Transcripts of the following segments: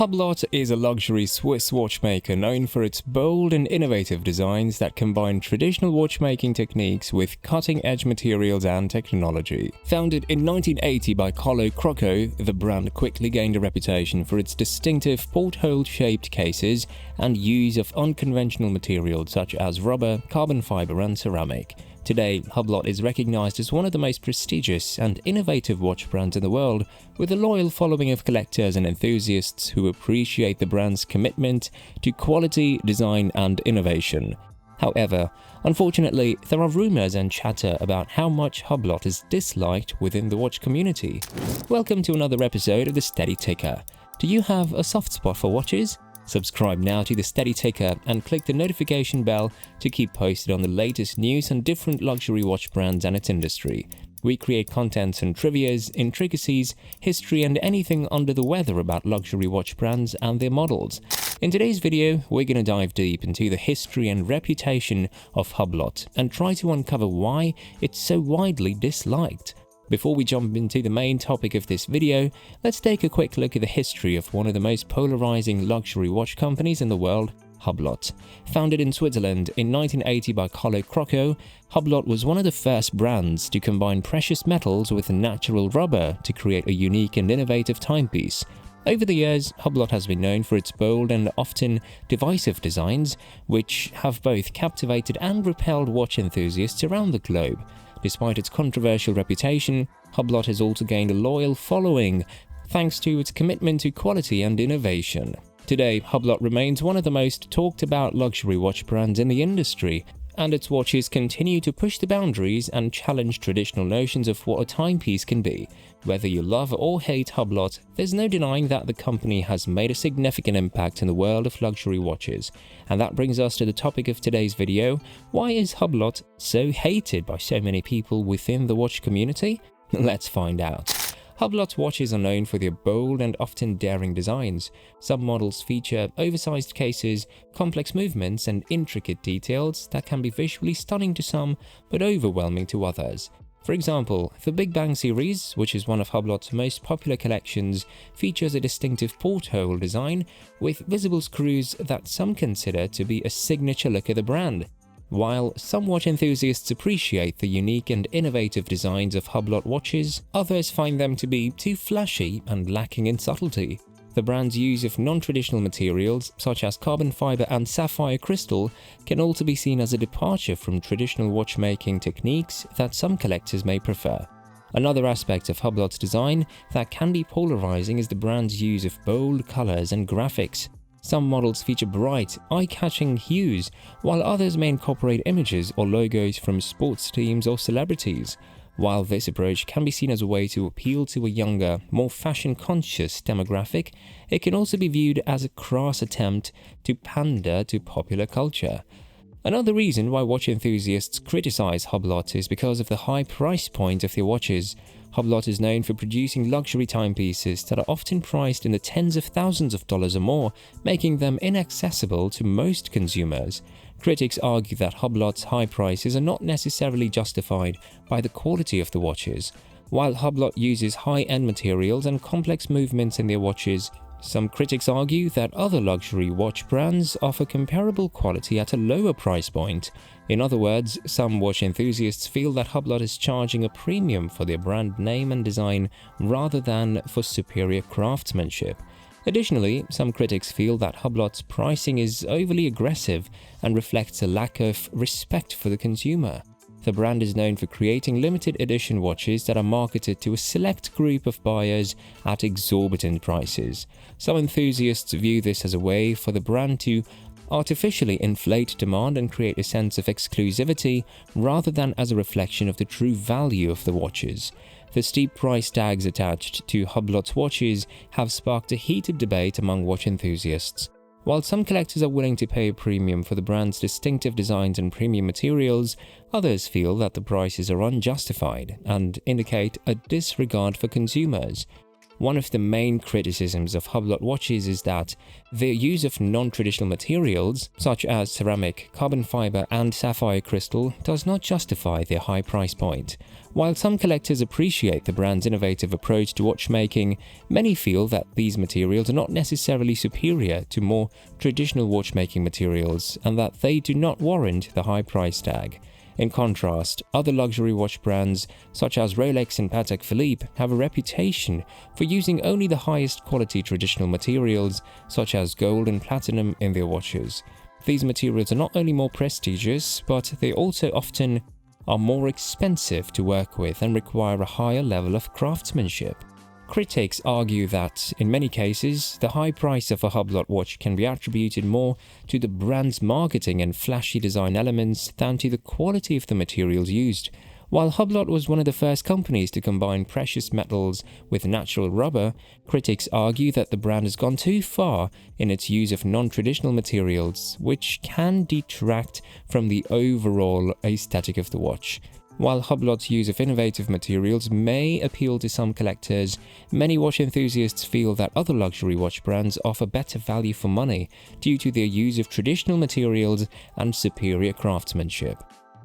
Hublot is a luxury Swiss watchmaker known for its bold and innovative designs that combine traditional watchmaking techniques with cutting-edge materials and technology. Founded in 1980 by Carlo Crocco, the brand quickly gained a reputation for its distinctive porthole-shaped cases and use of unconventional materials such as rubber, carbon fiber, and ceramic. Today, Hublot is recognized as one of the most prestigious and innovative watch brands in the world, with a loyal following of collectors and enthusiasts who appreciate the brand's commitment to quality, design, and innovation. However, unfortunately, there are rumors and chatter about how much Hublot is disliked within the watch community. Welcome to another episode of The Steady Ticker. Do you have a soft spot for watches? Subscribe now to The Steady Ticker and click the notification bell to keep posted on the latest news on different luxury watch brands and its industry. We create contents and trivias, intricacies, history, and anything under the weather about luxury watch brands and their models. In today's video, we're going to dive deep into the history and reputation of Hublot and try to uncover why it's so widely disliked. Before we jump into the main topic of this video, let's take a quick look at the history of one of the most polarizing luxury watch companies in the world, Hublot. Founded in Switzerland in 1980 by Carlo Crocco, Hublot was one of the first brands to combine precious metals with natural rubber to create a unique and innovative timepiece. Over the years, Hublot has been known for its bold and often divisive designs, which have both captivated and repelled watch enthusiasts around the globe. Despite its controversial reputation, Hublot has also gained a loyal following thanks to its commitment to quality and innovation. Today, Hublot remains one of the most talked about luxury watch brands in the industry, and its watches continue to push the boundaries and challenge traditional notions of what a timepiece can be. Whether you love or hate Hublot, there's no denying that the company has made a significant impact in the world of luxury watches. And that brings us to the topic of today's video: why is Hublot so hated by so many people within the watch community? Let's find out. Hublot watches are known for their bold and often daring designs. Some models feature oversized cases, complex movements, and intricate details that can be visually stunning to some but overwhelming to others. For example, the Bigbang series, which is one of Hublot's most popular collections, features a distinctive porthole design with visible screws that some consider to be a signature look of the brand. While some watch enthusiasts appreciate the unique and innovative designs of Hublot watches, others find them to be too flashy and lacking in subtlety. The brand's use of non-traditional materials, such as carbon fiber and sapphire crystal, can also be seen as a departure from traditional watchmaking techniques that some collectors may prefer. Another aspect of Hublot's design that can be polarizing is the brand's use of bold colors and graphics. Some models feature bright, eye-catching hues, while others may incorporate images or logos from sports teams or celebrities. While this approach can be seen as a way to appeal to a younger, more fashion-conscious demographic, it can also be viewed as a crass attempt to pander to popular culture. Another reason why watch enthusiasts criticize Hublot is because of the high price point of their watches. Hublot is known for producing luxury timepieces that are often priced in the tens of thousands of dollars or more, making them inaccessible to most consumers. Critics argue that Hublot's high prices are not necessarily justified by the quality of the watches. While Hublot uses high-end materials and complex movements in their watches, some critics argue that other luxury watch brands offer comparable quality at a lower price point. In other words, some watch enthusiasts feel that Hublot is charging a premium for their brand name and design rather than for superior craftsmanship. Additionally, some critics feel that Hublot's pricing is overly aggressive and reflects a lack of respect for the consumer. The brand is known for creating limited edition watches that are marketed to a select group of buyers at exorbitant prices. Some enthusiasts view this as a way for the brand to artificially inflate demand and create a sense of exclusivity rather than as a reflection of the true value of the watches. The steep price tags attached to Hublot's watches have sparked a heated debate among watch enthusiasts. While some collectors are willing to pay a premium for the brand's distinctive designs and premium materials, others feel that the prices are unjustified and indicate a disregard for consumers. One of the main criticisms of Hublot watches is that their use of non-traditional materials, such as ceramic, carbon fiber, and sapphire crystal, does not justify their high price point. While some collectors appreciate the brand's innovative approach to watchmaking, many feel that these materials are not necessarily superior to more traditional watchmaking materials and that they do not warrant the high price tag. In contrast, other luxury watch brands such as Rolex and Patek Philippe have a reputation for using only the highest quality traditional materials such as gold and platinum in their watches. These materials are not only more prestigious, but they also often are more expensive to work with and require a higher level of craftsmanship. Critics argue that, in many cases, the high price of a Hublot watch can be attributed more to the brand's marketing and flashy design elements than to the quality of the materials used. While Hublot was one of the first companies to combine precious metals with natural rubber, critics argue that the brand has gone too far in its use of non-traditional materials, which can detract from the overall aesthetic of the watch. While Hublot's use of innovative materials may appeal to some collectors, many watch enthusiasts feel that other luxury watch brands offer better value for money due to their use of traditional materials and superior craftsmanship.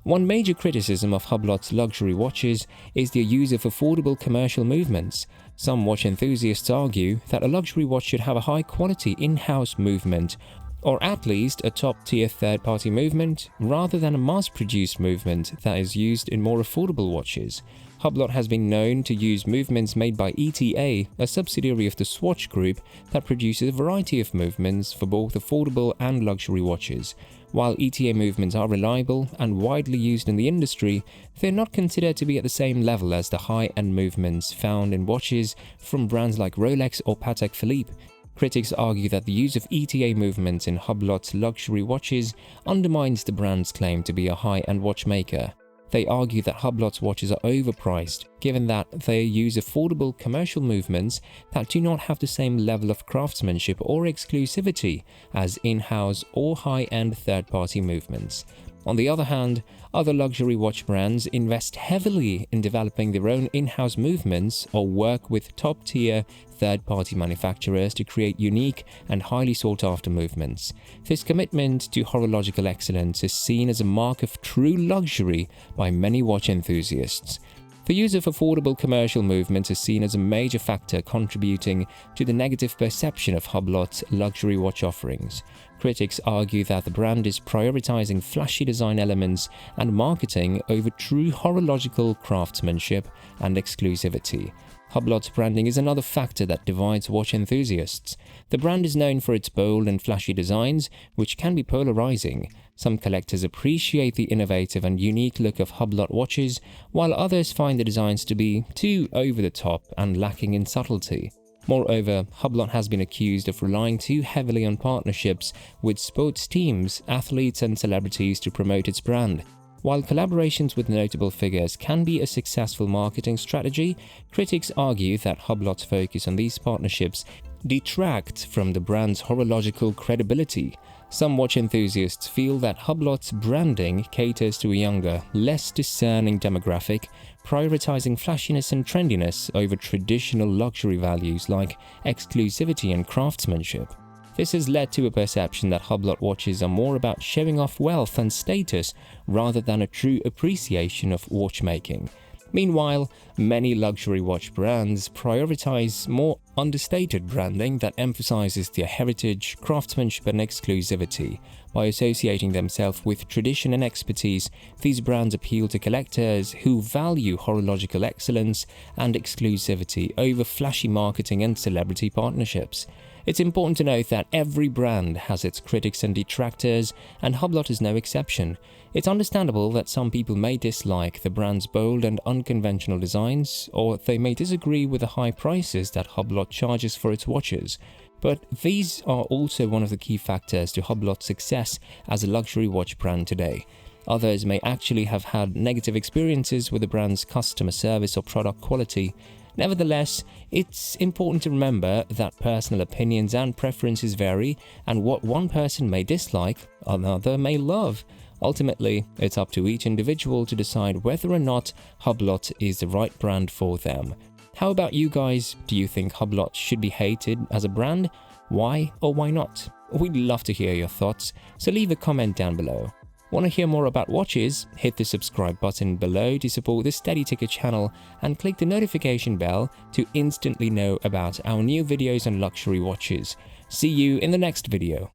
One major criticism of Hublot's luxury watches is their use of affordable commercial movements. Some watch enthusiasts argue that a luxury watch should have a high-quality in-house movement, or at least a top-tier third-party movement, rather than a mass-produced movement that is used in more affordable watches. Hublot has been known to use movements made by ETA, a subsidiary of the Swatch Group that produces a variety of movements for both affordable and luxury watches. While ETA movements are reliable and widely used in the industry, they're not considered to be at the same level as the high-end movements found in watches from brands like Rolex or Patek Philippe. Critics argue that the use of ETA movements in Hublot's luxury watches undermines the brand's claim to be a high-end watchmaker. They argue that Hublot's watches are overpriced, given that they use affordable commercial movements that do not have the same level of craftsmanship or exclusivity as in-house or high-end third-party movements. On the other hand, other luxury watch brands invest heavily in developing their own in-house movements or work with top-tier third-party manufacturers to create unique and highly sought-after movements. This commitment to horological excellence is seen as a mark of true luxury by many watch enthusiasts. The use of affordable commercial movements is seen as a major factor contributing to the negative perception of Hublot's luxury watch offerings. Critics argue that the brand is prioritizing flashy design elements and marketing over true horological craftsmanship and exclusivity. Hublot's branding is another factor that divides watch enthusiasts. The brand is known for its bold and flashy designs, which can be polarizing. Some collectors appreciate the innovative and unique look of Hublot watches, while others find the designs to be too over-the-top and lacking in subtlety. Moreover, Hublot has been accused of relying too heavily on partnerships with sports teams, athletes, and celebrities to promote its brand. While collaborations with notable figures can be a successful marketing strategy, critics argue that Hublot's focus on these partnerships detract from the brand's horological credibility. Some watch enthusiasts feel that Hublot's branding caters to a younger, less discerning demographic, prioritizing flashiness and trendiness over traditional luxury values like exclusivity and craftsmanship. This has led to a perception that Hublot watches are more about showing off wealth and status rather than a true appreciation of watchmaking. Meanwhile, many luxury watch brands prioritize more understated branding that emphasizes their heritage, craftsmanship, and exclusivity. By associating themselves with tradition and expertise, these brands appeal to collectors who value horological excellence and exclusivity over flashy marketing and celebrity partnerships. It's important to note that every brand has its critics and detractors, and Hublot is no exception. It's understandable that some people may dislike the brand's bold and unconventional designs, or they may disagree with the high prices that Hublot charges for its watches. But these are also one of the key factors to Hublot's success as a luxury watch brand today. Others may actually have had negative experiences with the brand's customer service or product quality. Nevertheless, it's important to remember that personal opinions and preferences vary, and what one person may dislike, another may love. Ultimately, it's up to each individual to decide whether or not Hublot is the right brand for them. How about you guys? Do you think Hublot should be hated as a brand? Why or why not? We'd love to hear your thoughts, so leave a comment down below. Want to hear more about watches? Hit the subscribe button below to support the Steady Ticker channel and click the notification bell to instantly know about our new videos on luxury watches. See you in the next video.